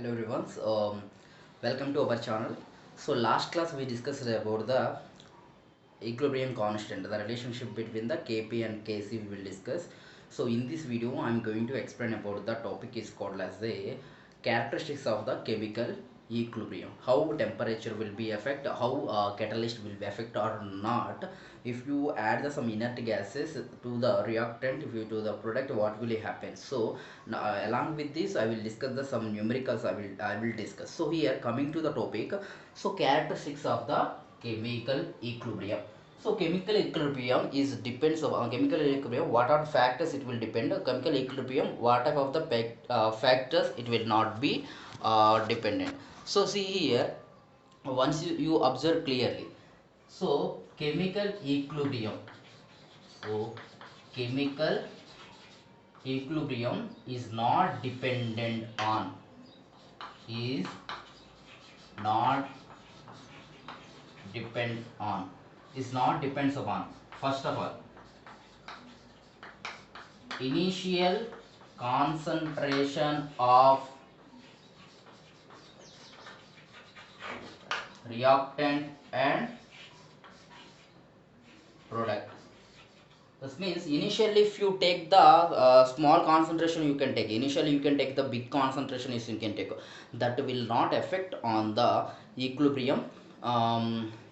Hello everyone. Welcome to our channel. So last class we discussed about the equilibrium constant, the relationship between the Kp and Kc we will discuss. So in this video I am going to explain about the topic is called as the characteristics of the chemical equilibrium, how temperature will be affect, how catalyst will be affect or not. If you add some inert gases to the reactant, if you to the product, what will happen? So now, along with this I will discuss some numericals. I will discuss. So here coming to the topic, so characteristics of the chemical equilibrium. So chemical equilibrium is depends on chemical equilibrium. What are factors it will depend? Chemical equilibrium. What type of the factors it will not be dependent. So see here, once you observe clearly. So chemical equilibrium. So chemical equilibrium is not dependent on, is not depend on, is not depends upon, first of all, initial concentration of reactant and product. This means initially if you take the small concentration, you can take initially, you can take the big concentration is you can take, that will not affect on the equilibrium.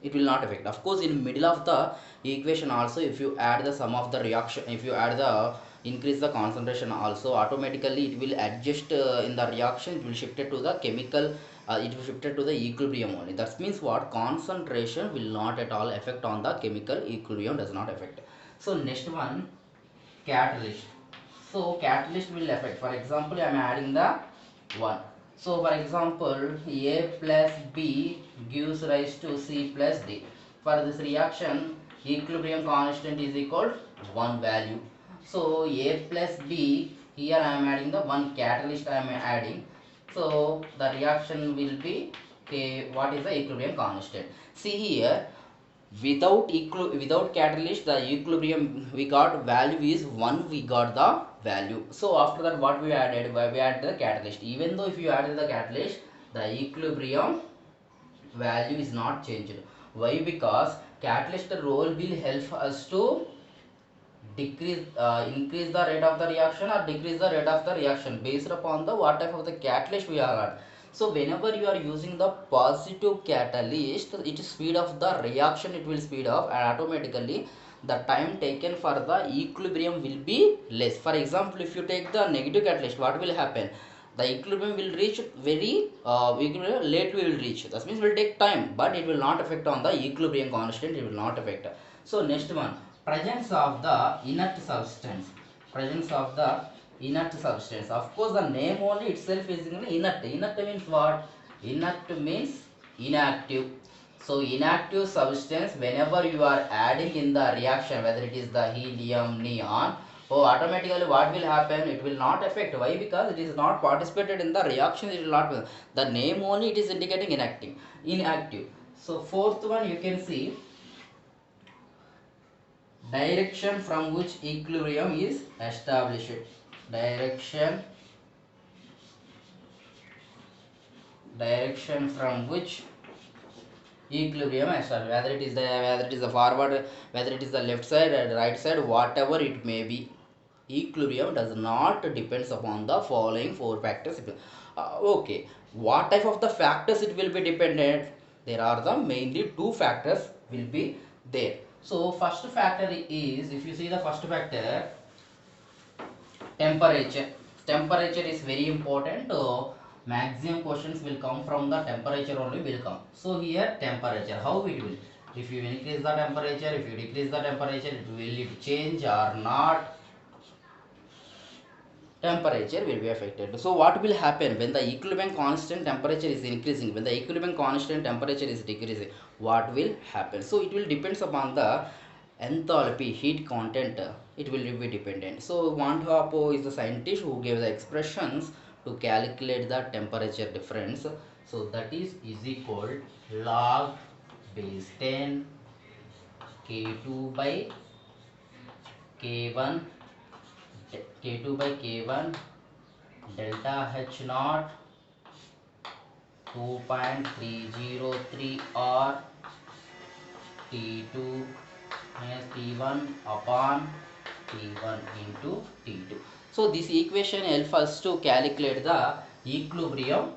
It will not affect, of course, in middle of the equation also, if you add the sum of the reaction, if you add the increase the concentration also, automatically it will adjust in the reaction, it will shift it to the chemical, it will shift it to the equilibrium only. That means what, concentration will not at all affect on the chemical equilibrium, does not affect. So next one, catalyst. So catalyst will affect, for example I am adding the 1. So for example A plus B gives rise to C plus D. For this reaction equilibrium constant is equal to 1 value. So A plus B, here I am adding the 1 catalyst I am adding. So the reaction will be, okay, what is the equilibrium constant? See here, without catalyst the equilibrium we got value is 1, we got the value. So after that what we added, we added the catalyst. Even though if you added the catalyst, the equilibrium value is not changed. Why? Because catalyst role will help us to decrease, increase the rate of the reaction or decrease the rate of the reaction based upon the what type of the catalyst we are on. So whenever you are using the positive catalyst, it speed of the reaction, it will speed up, and automatically the time taken for the equilibrium will be less. For example, if you take the negative catalyst, what will happen? The equilibrium will reach very late, we will reach. That means will take time, but it will not affect on the equilibrium constant, it will not affect. So next one, presence of the inert substance. Presence of the inert substance, of course the name only itself is inert. Inert means what? Inert means inactive. So inactive substance, whenever you are adding in the reaction, whether it is the helium, neon, oh, automatically what will happen? It will not affect. Why? Because it is not participated in the reaction, it will not, the name only it is indicating inactive. So fourth one, you can see direction from which equilibrium is established. Direction from which equilibrium established, whether it is the forward, whether it is the left side or right side, whatever it may be, equilibrium does not depends upon the following four factors. Okay, what type of the factors it will be dependent? There are the mainly two factors will be there. So first factor is, if you see the first factor, temperature. Temperature is very important. Maximum questions will come from the temperature only will come. So here temperature, how it will, if you increase the temperature, if you decrease the temperature, will it change or not? Temperature will be affected. So what will happen when the equilibrium constant temperature is increasing, when the equilibrium constant temperature is decreasing, what will happen? So it will depends upon the enthalpy, heat content, it will be dependent. So Van Hoppe is the scientist who gave the expressions to calculate the temperature difference. So that is equal log base 10 K2 by K1, K2 by K1 delta H naught 2.303 or T2 minus T1 upon T1 into T2. So this equation helps us to calculate the equilibrium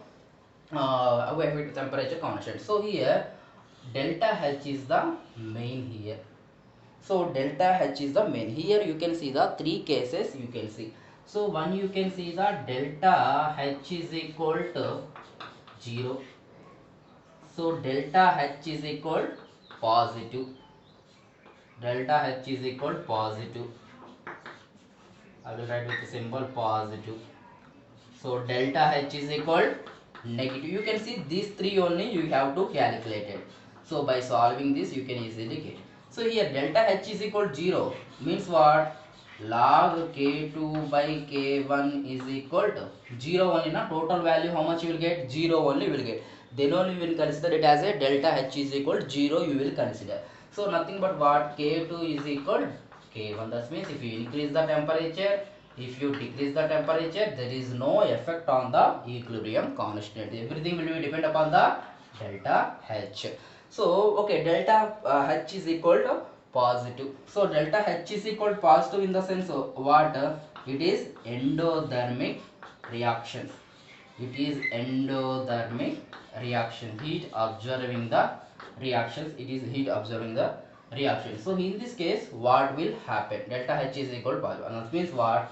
with temperature constant. So here delta H is the main here. So delta H is the main. Here you can see the three cases you can see. So one you can see the delta H is equal to 0. So delta H is equal positive. Delta H is equal positive. I will write with the symbol positive. So delta H is equal negative. You can see these three only you have to calculate it. So by solving this you can easily get. So here delta H is equal 0 means what? Log K2 by K1 is equal to 0 only. Na total value how much you will get? 0 only you will get. Then only you will consider it as a delta H is equal 0 you will consider. So nothing but what? K2 is equal K1. That means if you increase the temperature, if you decrease the temperature, there is no effect on the equilibrium constant. Everything will be depend upon the delta H. So okay, delta H is equal to positive. So delta H is equal to positive in the sense of what? It is endothermic reaction. It is endothermic reaction. Heat observing the reactions. It is heat observing the reaction. So in this case, what will happen? Delta H is equal to positive. And that means what?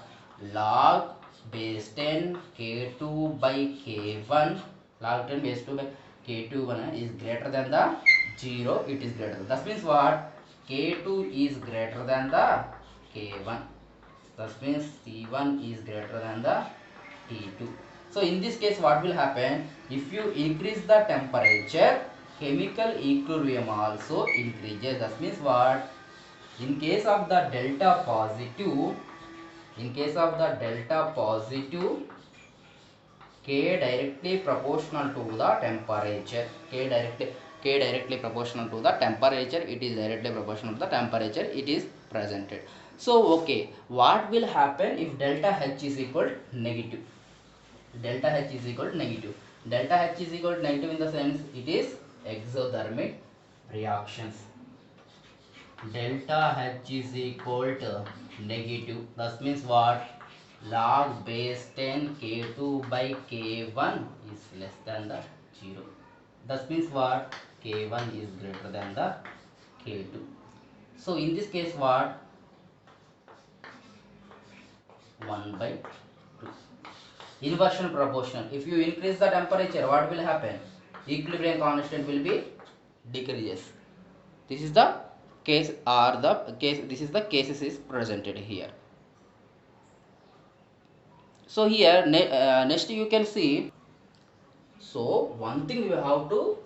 Log base 10 K2 by K1. Log 10 base 2 by K2 is greater than the 0. It is greater. That means what? K2 is greater than the K1. That means T1 is greater than the T2. So in this case what will happen? If you increase the temperature, chemical equilibrium also increases. That means what? In case of the delta positive, K directly proportional to the temperature. K directly proportional to the temperature. It is directly proportional to the temperature. It is presented. So okay, what will happen if delta H is equal negative? Delta H is equal to negative. Delta H is equal to negative in the sense it is exothermic reactions. Delta H is equal to negative. That means what? Log base 10 K2 by K1 is less than the 0. That means what? K1 is greater than the K2. So in this case what? 1 by 2. Inversion proportional. If you increase the temperature, what will happen? Equilibrium constant will be decreases. This is the case or the case. This is the cases is presented here. So here next you can see. So one thing you have to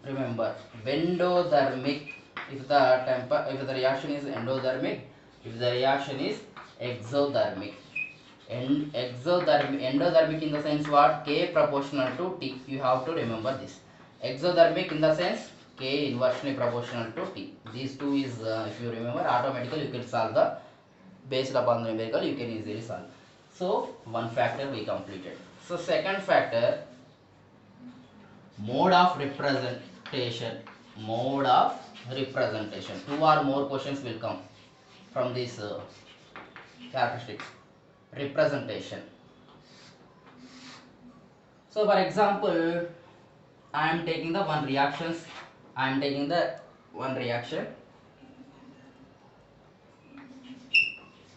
remember: endothermic. If the reaction is endothermic, if the reaction is exothermic. And endothermic in the sense what? K proportional to T. You have to remember this. Exothermic in the sense K inversely proportional to T. These two is if you remember, automatically you can solve the based upon the numerical you can easily solve. So one factor we completed. So second factor, mode of representation. Mode of representation. Two or more questions will come from this characteristics. Representation. So for example, I am taking the one reaction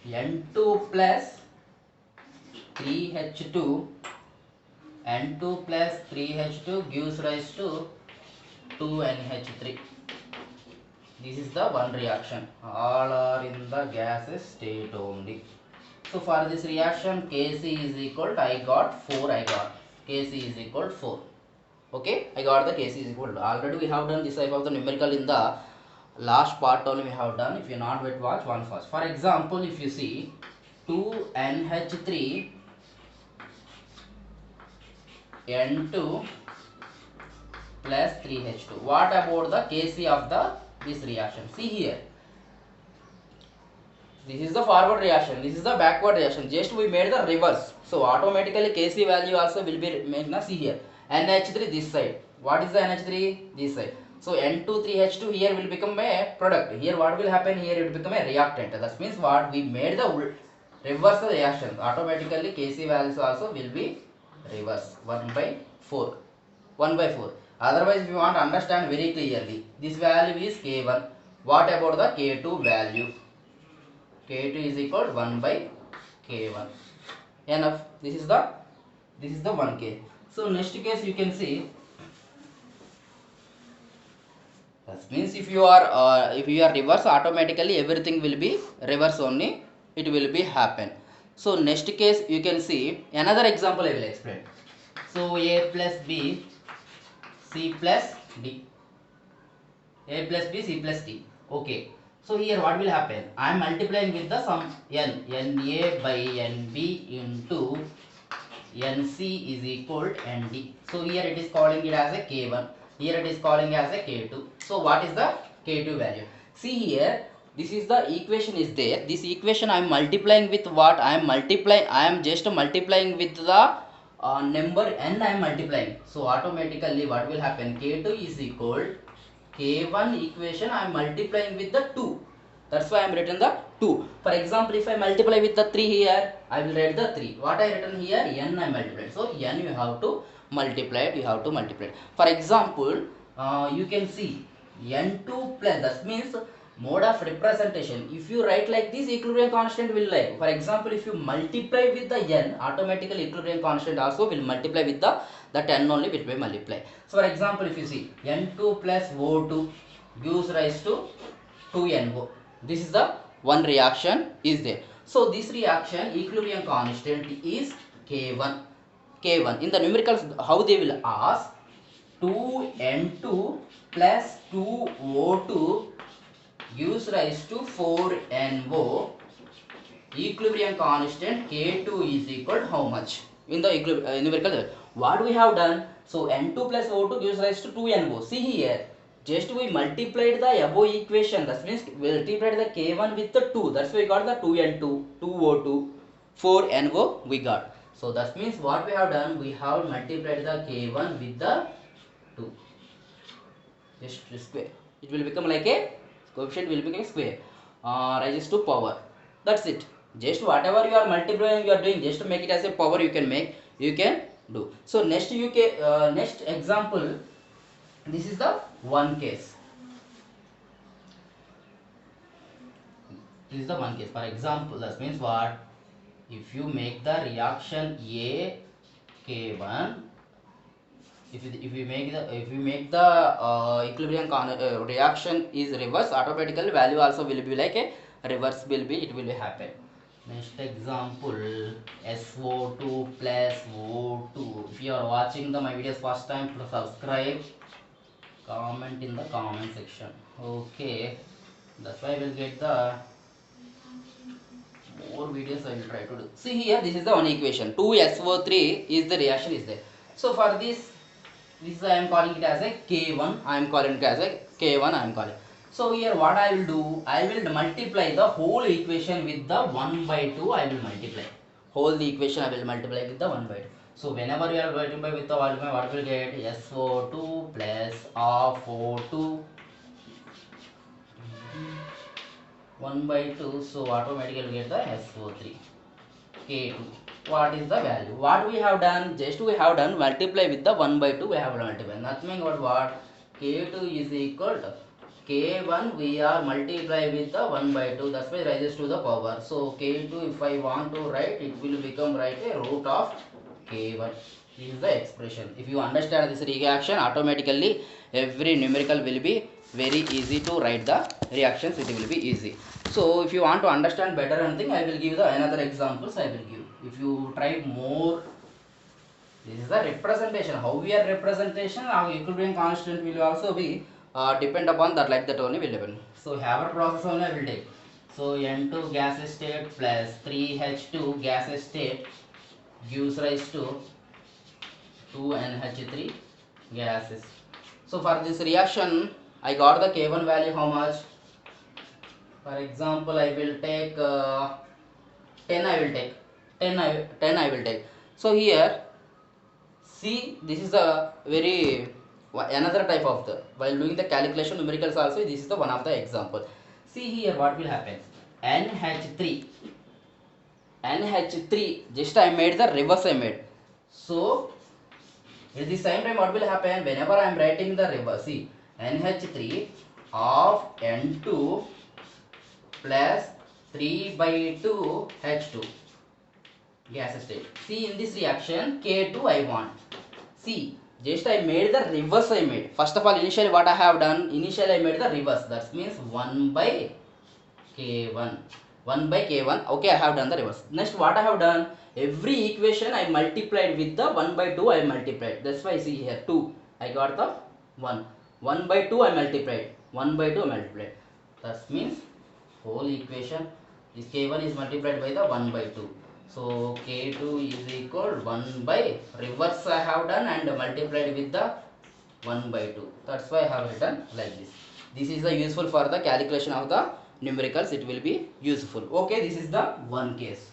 N2 plus 3H2. N2 plus 3H2 gives rise to 2NH3. This is the one reaction. All are in the gaseous state only. So for this reaction, Kc is equal to, I got 4. Kc is equal to 4. Okay, I got the Kc is equal to. Already we have done this type of the numerical in the last part only we have done. If you not yet watch, one first. For example, if you see 2NH3 N2 plus 3H2. What about the Kc of this reaction? See here. This is the forward reaction. This is the backward reaction. Just we made the reverse. So automatically Kc value also will be made. Now see here. NH3 this side. What is the NH3? This side. So N2 3H2 here will become a product. Here what will happen? Here it will become a reactant. That means what we made the reverse the reaction. Automatically Kc values also will be reverse 1/4. 1/4. Otherwise, if you want to understand very clearly, this value is K1. What about the K2 value? K2 is equal to 1 by K1. Enough. This is the 1K. So next case you can see. That means if you are reverse, automatically everything will be reverse only. It will be happen. So next case you can see another example I will explain. So A plus B, C plus D. A plus B, C plus D. Okay. So here what will happen? I am multiplying with the sum n. Na by nb into nc is equal to nd. So here it is calling it as a k1. Here it is calling as a k2. So what is the k2 value? See here, this is the equation is there. This equation I am multiplying with what? I am just multiplying with the number n I am multiplying. So automatically what will happen? K2 is equal K1 equation I am multiplying with the 2. That's why I am written the 2. For example, if I multiply with the 3 here, I will write the 3. What I written here? N I multiplied. So n you have to multiply it. You have to multiply it. For example, you can see n2 plus. That means mode of representation. If you write like this, equilibrium constant will like. For example, if you multiply with the n, automatically equilibrium constant also will multiply with the that n only will be multiply. So for example, if you see n2 plus O2 gives rise to 2NO. This is the one reaction is there. So this reaction equilibrium constant is K1. K1 in the numericals how they will ask 2N2 plus 2O2 gives rise to 4NO. Equilibrium constant K2 is equal to how much? In the numerical, what we have done? So N2 plus O2 gives rise to 2NO. See here, just we multiplied the above equation. That means we multiplied the K1 with the 2. That's why we got the 2N2, 2O2, 4NO we got. So that means what we have done? We have multiplied the K1 with the 2. Just square. It will become like a coefficient will become a square. Rises to power. That's it. Just whatever you are multiplying, you are doing. Just to make it as a power, you can make. You can do. So next next example. This is the one case. This is the one case. For example, that means what? If you make the reaction A K1. If you make the equilibrium reaction is reverse, automatically value also will be like a reverse will be it will happen. Next example SO2 plus O2. If you are watching my videos first time, please subscribe, comment in the comment section. Okay, that's why I will get the more videos I will try to do. See here, this is the one equation. 2SO3 is the reaction is there. So for this I am calling it as a K1. I am calling it as a K1. I am calling. So here what I will do? I will multiply the whole equation with the 1/2. I will multiply whole the equation. I will multiply with the 1/2. So whenever you are multiply with the 1/2, what will get? SO2 plus of O2 1/2. So automatically get the SO3 K2. What is the value? What we have done? Just we have done multiply with the 1/2. We have multiplied. Nothing but what? K2 is equal to K1. We are multiply with the 1/2. That's why rises to the power. So K2, if I want to write, it will become right a root of K1. This is the expression. If you understand this reaction, automatically every numerical will be very easy to write the reactions. It will be easy. So if you want to understand better anything, I will give the another examples. I will give. If you try more, this is the representation. How we are representation, our equilibrium constant will also be depend upon that, like that only will happen. So Haber process only I will take. So N2 gas state plus 3H2 gas state gives rise to 2NH3 gases. So for this reaction, I got the K1 value how much? For example, I will take 10. I will take 10. 10 I will take. So here See, this is the very another type of the while doing the calculation numericals also. This is the one of the example. See here what will happen. NH3 NH3 just I made the reverse I made. So at the same time what will happen whenever I am writing the reverse. See NH3 of N2 plus 3 by 2 H2 gas state. See in this reaction K2 I want. See just I made the reverse I made. First of all initially what I have done, initially I made the reverse, that means 1 by K1. 1 by K1. Okay, I have done the reverse. Next what I have done, every equation I multiplied with the 1 by 2 I multiplied. That's why see here 2 I got the 1. 1 by 2 I multiplied. 1 by 2 I multiplied. That means whole equation this K1 is multiplied by the 1 by 2. So K2 is equal 1 by reverse I have done and multiplied with the 1 by 2. That's why I have written like this. This is the useful for the calculation of the numericals. It will be useful. Okay, this is the one case.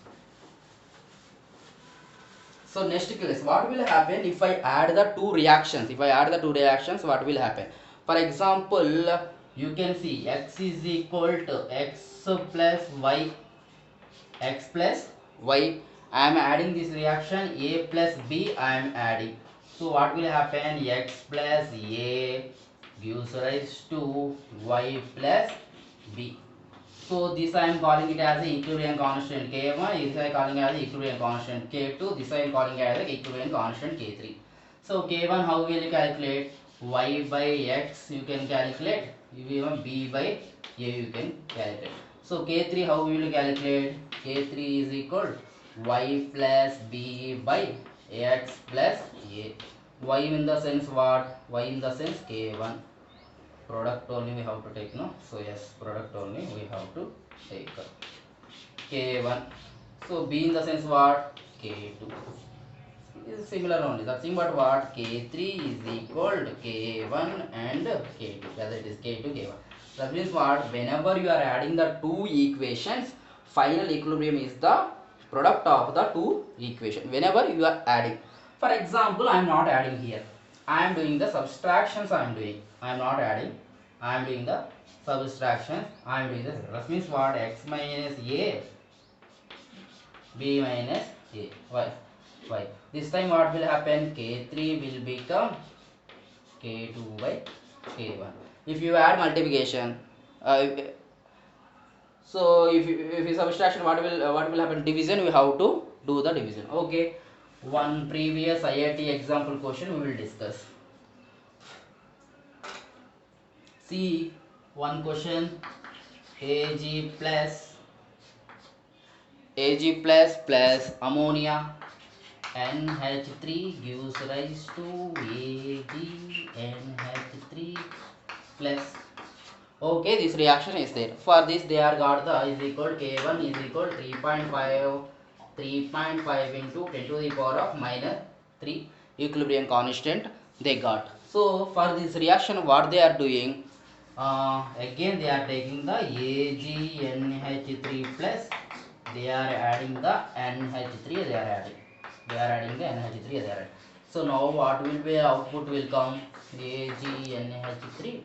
So next case, what will happen if I add the two reactions? If I add the two reactions, what will happen? For example, you can see x is equal to x plus y, x plus y. I am adding this reaction a plus b. I am adding. So what will happen? X plus a gives rise to y plus b. So this I am calling it as the equilibrium constant K1, this I am calling as the equilibrium constant K2, this I am calling as the equilibrium constant K3. So K1 how will you calculate? Y by x you can calculate, even b by a you can calculate. So K3 how will you calculate? K3 is equal y plus b by x plus a. Y in the sense what? Y in the sense K1. Product only we have to take, no? So yes, product only we have to take K1. So B in the sense what? K2. It is similar only. Nothing but what? K3 is equal to K1 and K2. Whether it is K2, K1. That means what? Whenever you are adding the two equations, final equilibrium is the product of the two equations. Whenever you are adding. For example, I am not adding here. I am doing the subtractions. I am doing. I am not adding. I am doing the subtraction. I am doing the. That means what? X minus a, b minus a, y. This time what will happen? K3 will become K2 by K1. If you add multiplication, so if you subtraction, what will happen? Division. We have to do the division. Okay. One previous IIT example question we will discuss. See one question. Ag plus ammonia NH3 gives rise to AgNH3 plus. Okay, this reaction is there. For this they are got the is equal K1 is equal 3.5 into 10 to the power of minus 3 equilibrium constant they got. So for this reaction what they are doing, again they are taking the AgNH3 plus, they are adding the NH3, they are adding the NH3, they are adding. So now what will be output will come? AgNH3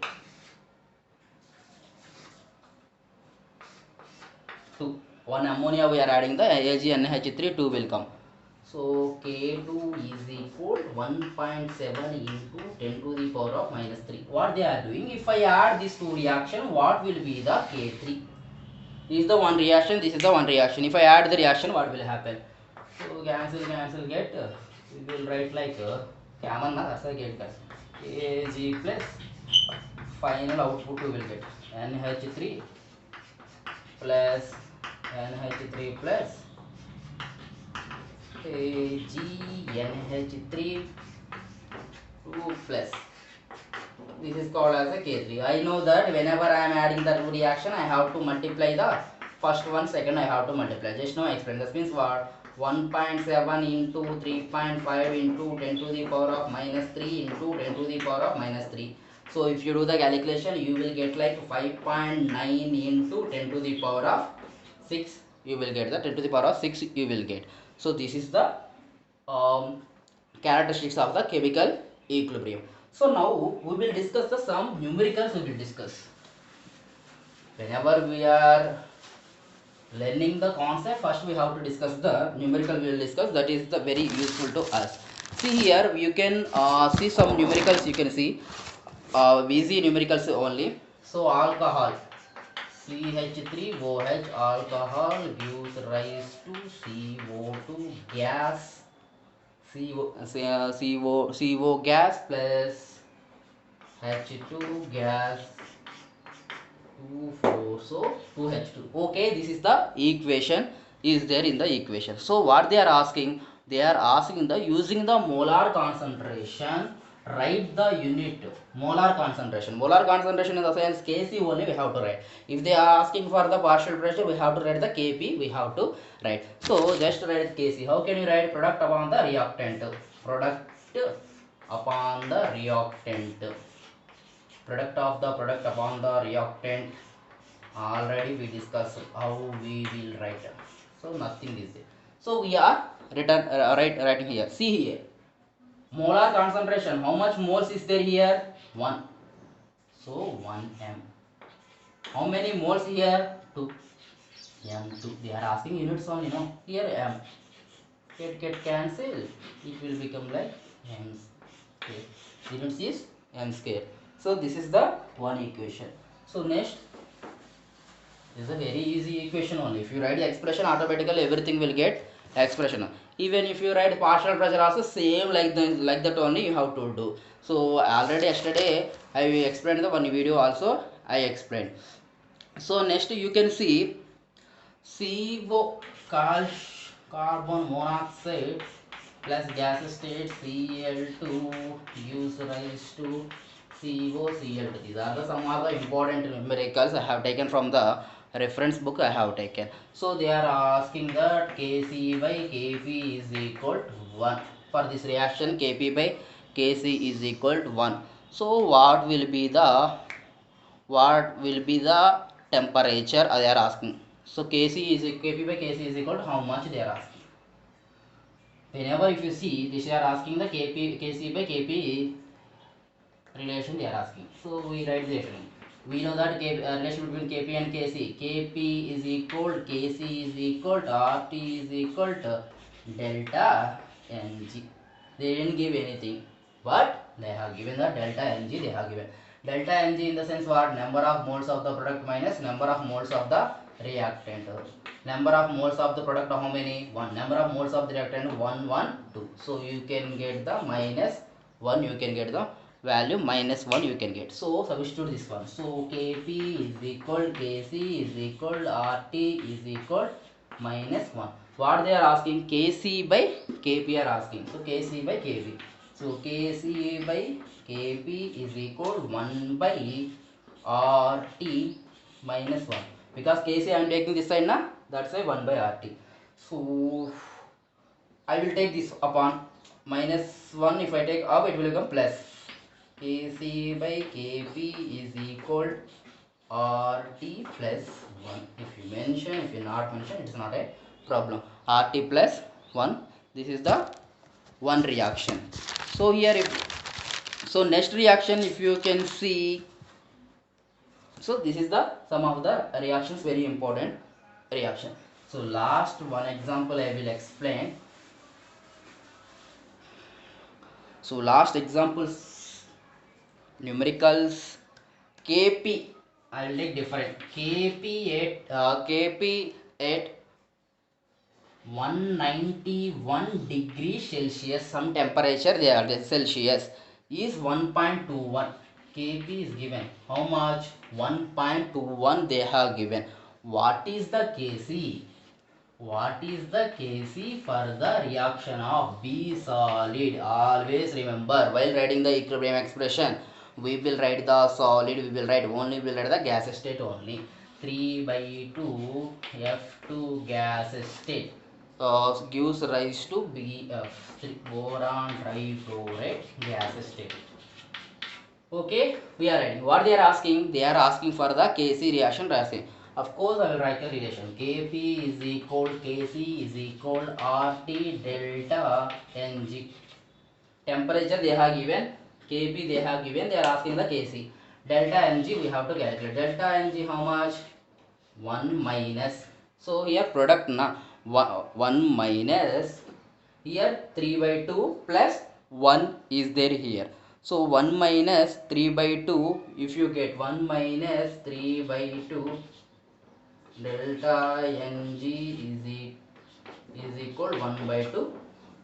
2. One ammonia we are adding the AgNH3 2 will come. So K2 is equal 1.7 into 10 to the power of minus 3. What they are doing? If I add these two reaction, what will be the K3? This is the one reaction. This is the one reaction. If I add the reaction, what will happen? So cancel get. We will write like common na that's get Ag plus final output we will get NH3 plus NH3 plus AgNH3 2 plus. This is called as a K3. I know that whenever I am adding the two reaction, I have to multiply the first one, second I have to multiply. Just now I explained. This means what? 1.7 into 3.5 into 10 to the power of minus 3 into 10 to the power of minus 3. So if you do the calculation, you will get like 5.9 into 10 to the power of 6. You will get the 10 to the power of 6 you will get. So this is the characteristics of the chemical equilibrium. So now we will discuss the some numericals. We will discuss whenever we are learning the concept. First we have to discuss the numerical. We will discuss that is the very useful to us. See here you can see some numericals. You can see easy numericals only. So alcohol CH3OH alcohol gives rise to CO2 gas. CO gas plus H2 gas 2 4, so 2H2. Okay, this is the equation is there in the equation. So what they are asking, they are asking the using the molar concentration, write the unit molar concentration. Molar concentration in the sense Kc only we have to write. If they are asking for the partial pressure, we have to write the Kp, we have to write. So just write Kc. How can you write? Product upon the reactant, product upon the reactant, product of the product upon the reactant. Already we discussed how we will write. So nothing is there. So we are writing here. See here, molar concentration, how much moles is there here? 1. So 1 m. How many moles here? 2 m2. They are asking units only, no? Here m get cancel, it will become like m square. Units is m square. So this is the one equation. So next, this is a very easy equation only. If you write the expression, automatically everything will get expression. Even if you write partial pressure also same like that only you have to do. So already yesterday I explained the one video also I explained. So next you can see CO carbon monoxide plus gas state Cl2 gives rise to COCl2. These are the some of the important numericals I have taken from the reference book I have taken. So they are asking that Kc by Kp is equal to 1. For this reaction Kp by Kc is equal to 1. So what will be the temperature they are asking? So Kp by Kc is equal to how much they are asking. Whenever if you see this, they are asking the Kc by Kp relation they are asking. So we write the relation. We know that relation between Kp and Kc. Kp is equal, Kc is equal to Rt is equal to delta Mg. They didn't give anything, but they have given the delta Mg. They have given delta Mg in the sense what? Number of moles of the product minus number of moles of the reactant. Number of moles of the product how many? 1. Number of moles of the reactant 1 1 2. So you can get the minus 1. You can get the value minus 1 you can get. So substitute this one. So Kp is equal, Kc is equal, Rt is equal minus 1. What they are asking? Kc by Kp are asking. So Kc by Kp. So Kc by Kp is equal 1 by Rt minus 1. Because Kc I am taking this side na, that's why 1 by Rt. So I will take this upon minus 1. If I take up, it will become plus. Kc by Kp is equal Rt plus 1. If you mention, if you not mention, it is not a problem. Rt plus 1. This is the one reaction. So here next reaction if you can see, so this is the some of the reactions, very important reaction. So last one example I will explain. So last examples, numericals. Kp I will take different. Kp at 191 degrees Celsius, some temperature they are Celsius is 1.21. Kp is given how much? 1.21 they have given. What is the Kc? What is the Kc for the reaction of B solid? Always remember while writing the equilibrium expression, we will write the solid, we will write the gas state only. 3 by 2 F2 gas state gives rise to BF, boron trifluoride gas state. Okay, we are writing. What they are asking? They are asking for the Kc reaction reaction. Of course, I will write the relation. Kp is equal, Kc is equal Rt delta Ng. temperature they have given, Kp they have given, they are asking the Kc. Delta Mg we have to calculate. Delta Mg how much? 1 minus, so here product na 1 minus, here 3 by 2 plus 1 is there here. So 1 minus 3 by 2, if you get 1 minus 3 by 2, delta Ng is equal 1 by 2,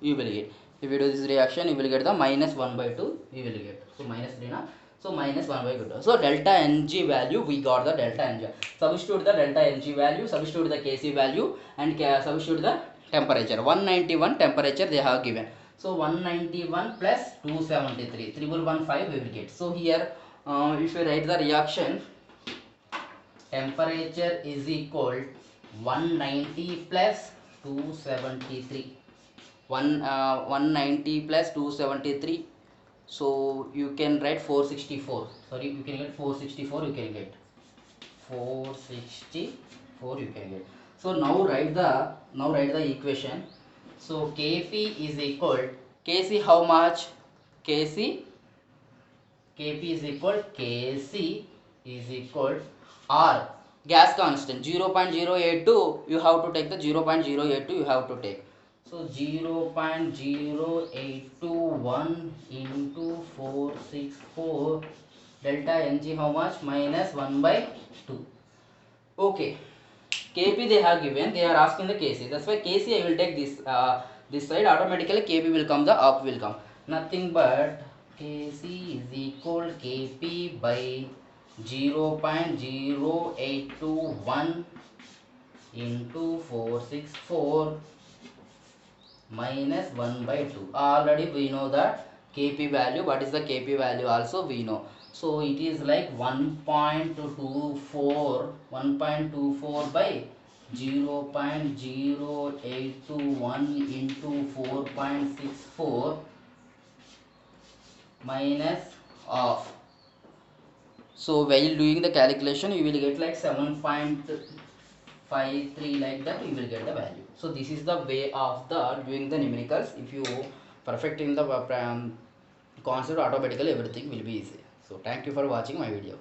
you will get. If you do this reaction, you will get the minus 1 by 2, you will get. So minus 3 na. So minus 1 by 2. So delta Ng value, we got the delta Ng. Substitute the delta Ng value, substitute the Kc value, and substitute the temperature. 191 temperature they have given. So 191 plus 273, 3115 we will get. So here, if you write the reaction, temperature is equal 190 plus 273. 190 plus 273, so you can write 464, sorry, you can get 464, you can get 464, you can get. So now write the equation. So Kp is equal, Kc how much? Kp is equal, Kc is equal R, gas constant 0.082, you have to take the 0.082, you have to take. So 0.0821 into 464, delta Ng how much? Minus 1 by 2. Okay, Kp they have given, they are asking the Kc, that's why Kc I will take this side, automatically Kp will come, the up will come, nothing but Kc is equal Kp by 0.0821 into 464 minus 1 by 2. Already we know that Kp value. What is the Kp value also we know. So it is like 1.24 by 0.0821 into 4.64 minus of. So while doing the calculation, you will get like 7.53, like that you will get the value. So this is the way of the doing the numericals. If you perfect in the concept, automatically everything will be easy. So thank you for watching my video.